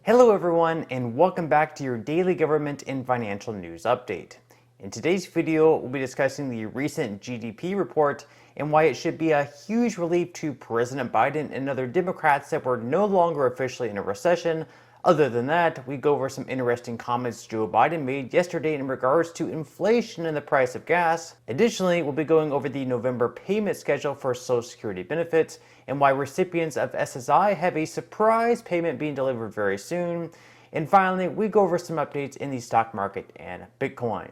Hello everyone, and welcome back to your daily government and financial news update. In today's video, we'll be discussing the recent GDP report and why it should be a huge relief to President Biden and other Democrats that we're no longer officially in a recession. Other than that, we go over some interesting comments Joe Biden made yesterday in regards to inflation and the price of gas. Additionally, we'll be going over the November payment schedule for Social Security benefits and why recipients of SSI have a surprise payment being delivered very soon. And finally, we go over some updates in the stock market and Bitcoin.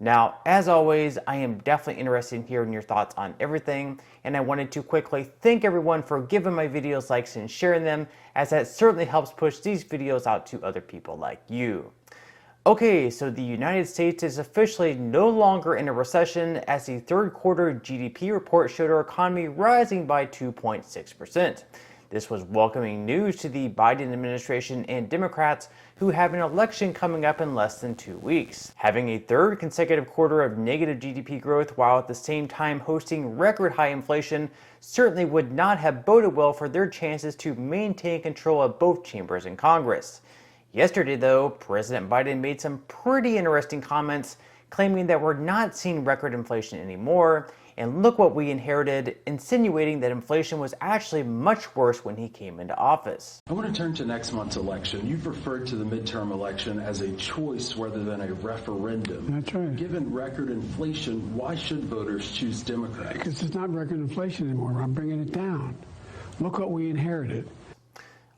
Now, as always, I am definitely interested in hearing your thoughts on everything, and I wanted to quickly thank everyone for giving my videos likes and sharing them, as that certainly helps push these videos out to other people like you. Okay, so the United States is officially no longer in a recession, as the third quarter GDP report showed our economy rising by 2.6%. This was welcoming news to the Biden administration and Democrats, who have an election coming up in less than 2 weeks. Having a third consecutive quarter of negative GDP growth while at the same time hosting record high inflation certainly would not have boded well for their chances to maintain control of both chambers in Congress. Yesterday, though, President Biden made some pretty interesting comments, claiming that we're not seeing record inflation anymore, and look what we inherited, insinuating that inflation was actually much worse when he came into office. I want to turn to next month's election. You've referred to the midterm election as a choice rather than a referendum. That's right. Given record inflation, why should voters choose Democrats? Because it's not record inflation anymore. I'm bringing it down. Look what we inherited.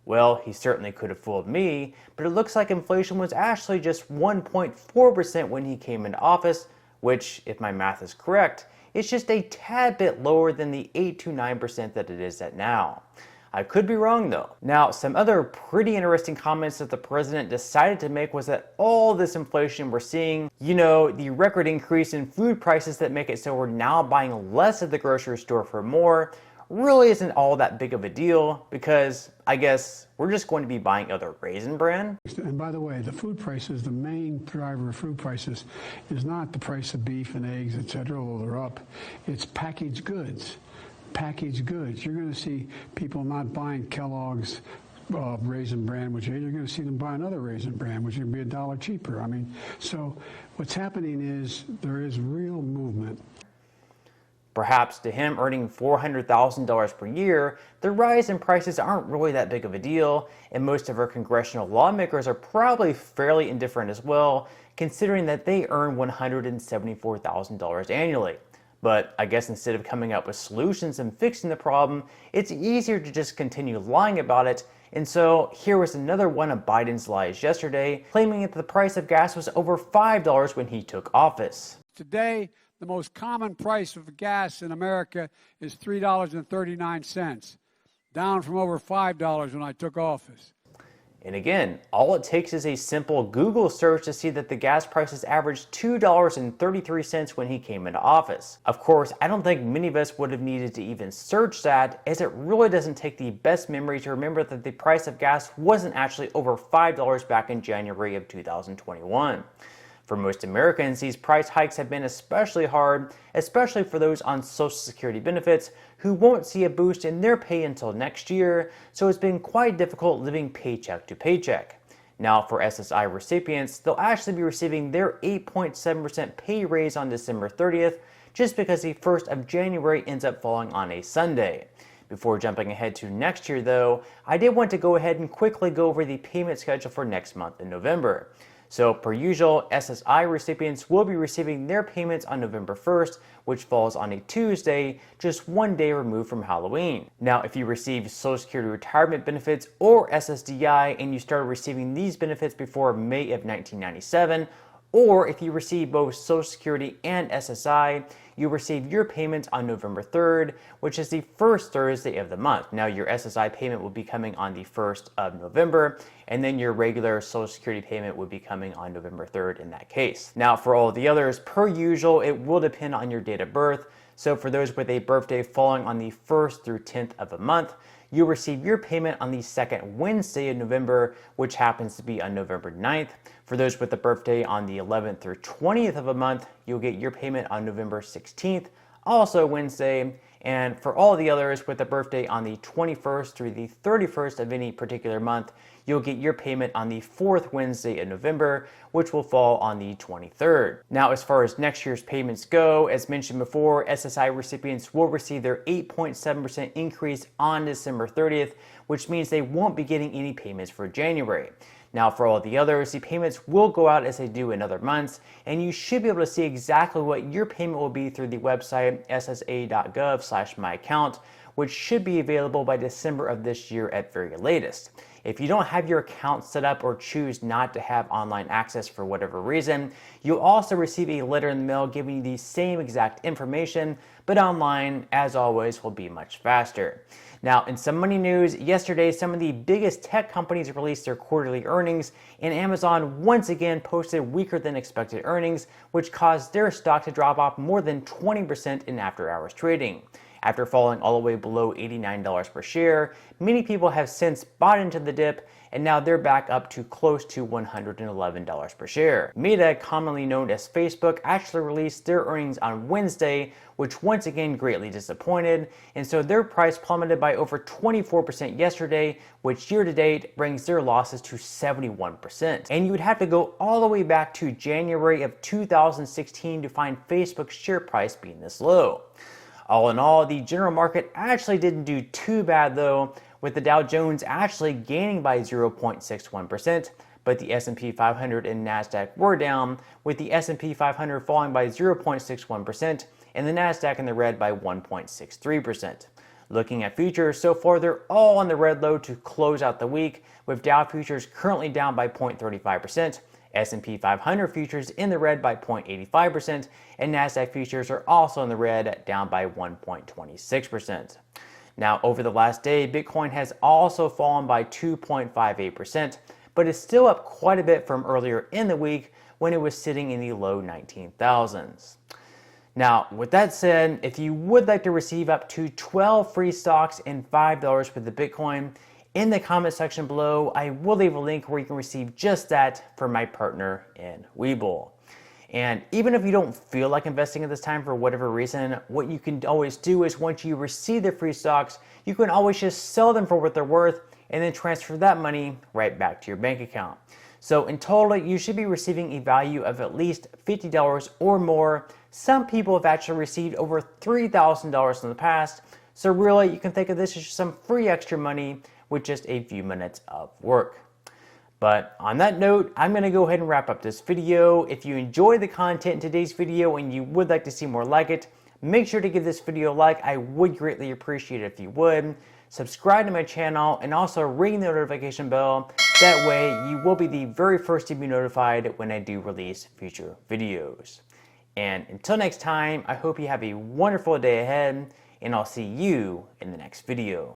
Well, he certainly could have fooled me, but it looks like inflation was actually just 1.4% when he came into office, which, if my math is correct, is just a tad bit lower than the 8 to 9% that it is at now. I could be wrong though. Now, some other pretty interesting comments that the president decided to make was that all this inflation we're seeing, the record increase in food prices that make it so we're now buying less at the grocery store for more, really isn't all that big of a deal, because I guess we're just going to be buying other Raisin Bran. And by the way, the food prices, the main driver of food prices is not the price of beef and eggs, etc., although they're up. It's packaged goods. Packaged goods. You're going to see people not buying Kellogg's Raisin Bran, which you're going to see them buy another Raisin Bran, which is going to be $1 cheaper. So what's happening is there is real movement. Perhaps to him earning $400,000 per year, the rise in prices aren't really that big of a deal, and most of our congressional lawmakers are probably fairly indifferent as well, considering that they earn $174,000 annually. But I guess instead of coming up with solutions and fixing the problem, it's easier to just continue lying about it. And so here was another one of Biden's lies yesterday, claiming that the price of gas was over $5 when he took office. Today, the most common price of gas in America is $3.39, down from over $5 when I took office. And again, all it takes is a simple Google search to see that the gas prices averaged $2.33 when he came into office. Of course, I don't think many of us would have needed to even search that, as it really doesn't take the best memory to remember that the price of gas wasn't actually over $5 back in January of 2021. For most Americans, these price hikes have been especially hard, especially for those on Social Security benefits who won't see a boost in their pay until next year, so it's been quite difficult living paycheck to paycheck. Now, for SSI recipients, they'll actually be receiving their 8.7% pay raise on December 30th, just because the 1st of January ends up falling on a Sunday. Before jumping ahead to next year, though, I did want to go ahead and quickly go over the payment schedule for next month in November. So, per usual, SSI recipients will be receiving their payments on November 1st, which falls on a Tuesday, just one day removed from Halloween. Now, if you receive Social Security retirement benefits or SSDI and you started receiving these benefits before May of 1997, or if you receive both Social Security and SSI, you receive your payments on November 3rd, which is the first Thursday of the month. Now, your SSI payment will be coming on the 1st of November, and then your regular Social Security payment would be coming on November 3rd in that case. Now, for all the others, per usual, it will depend on your date of birth. So for those with a birthday falling on the 1st through 10th of a month, you'll receive your payment on the second Wednesday in November, which happens to be on November 9th. For those with a birthday on the 11th through 20th of a month, you'll get your payment on November 16th, also Wednesday. And for all the others with a birthday on the 21st through the 31st of any particular month, you'll get your payment on the 4th Wednesday in November, which will fall on the 23rd. Now, as far as next year's payments go, as mentioned before, SSI recipients will receive their 8.7% increase on December 30th, which means they won't be getting any payments for January. Now, for all the others, the payments will go out as they do in other months, and you should be able to see exactly what your payment will be through the website ssa.gov/myaccount, which should be available by December of this year at very latest. If you don't have your account set up or choose not to have online access for whatever reason, you'll also receive a letter in the mail giving you the same exact information, but online, as always, will be much faster. Now, in some money news, yesterday some of the biggest tech companies released their quarterly earnings, and Amazon once again posted weaker than expected earnings, which caused their stock to drop off more than 20% in after-hours trading. After falling all the way below $89 per share, many people have since bought into the dip, and now they're back up to close to $111 per share. Meta, commonly known as Facebook, actually released their earnings on Wednesday, which once again greatly disappointed, and so their price plummeted by over 24% yesterday, which year to date brings their losses to 71%. And you would have to go all the way back to January of 2016 to find Facebook's share price being this low. All in all, the general market actually didn't do too bad though, with the Dow Jones actually gaining by 0.61%, but the S&P 500 and NASDAQ were down, with the S&P 500 falling by 0.61% and the NASDAQ in the red by 1.63%. Looking at futures, so far they're all on the red low to close out the week, with Dow futures currently down by 0.35%, S&P 500 futures in the red by 0.85%, and NASDAQ futures are also in the red, down by 1.26%. Now, over the last day, Bitcoin has also fallen by 2.58%, but is still up quite a bit from earlier in the week when it was sitting in the low 19,000s. Now, with that said, if you would like to receive up to 12 free stocks and $5 for the Bitcoin, in the comment section below, I will leave a link where you can receive just that from my partner in Webull. And even if you don't feel like investing at this time for whatever reason, what you can always do is once you receive the free stocks, you can always just sell them for what they're worth and then transfer that money right back to your bank account. So in total, you should be receiving a value of at least $50 or more. Some people have actually received over $3,000 in the past. So really, you can think of this as just some free extra money with just a few minutes of work. But on that note, I'm going to go ahead and wrap up this video. If you enjoyed the content in today's video and you would like to see more like it, make sure to give this video a like. I would greatly appreciate it if you would. Subscribe to my channel and also ring the notification bell. That way you will be the very first to be notified when I do release future videos. And until next time, I hope you have a wonderful day ahead, and I'll see you in the next video.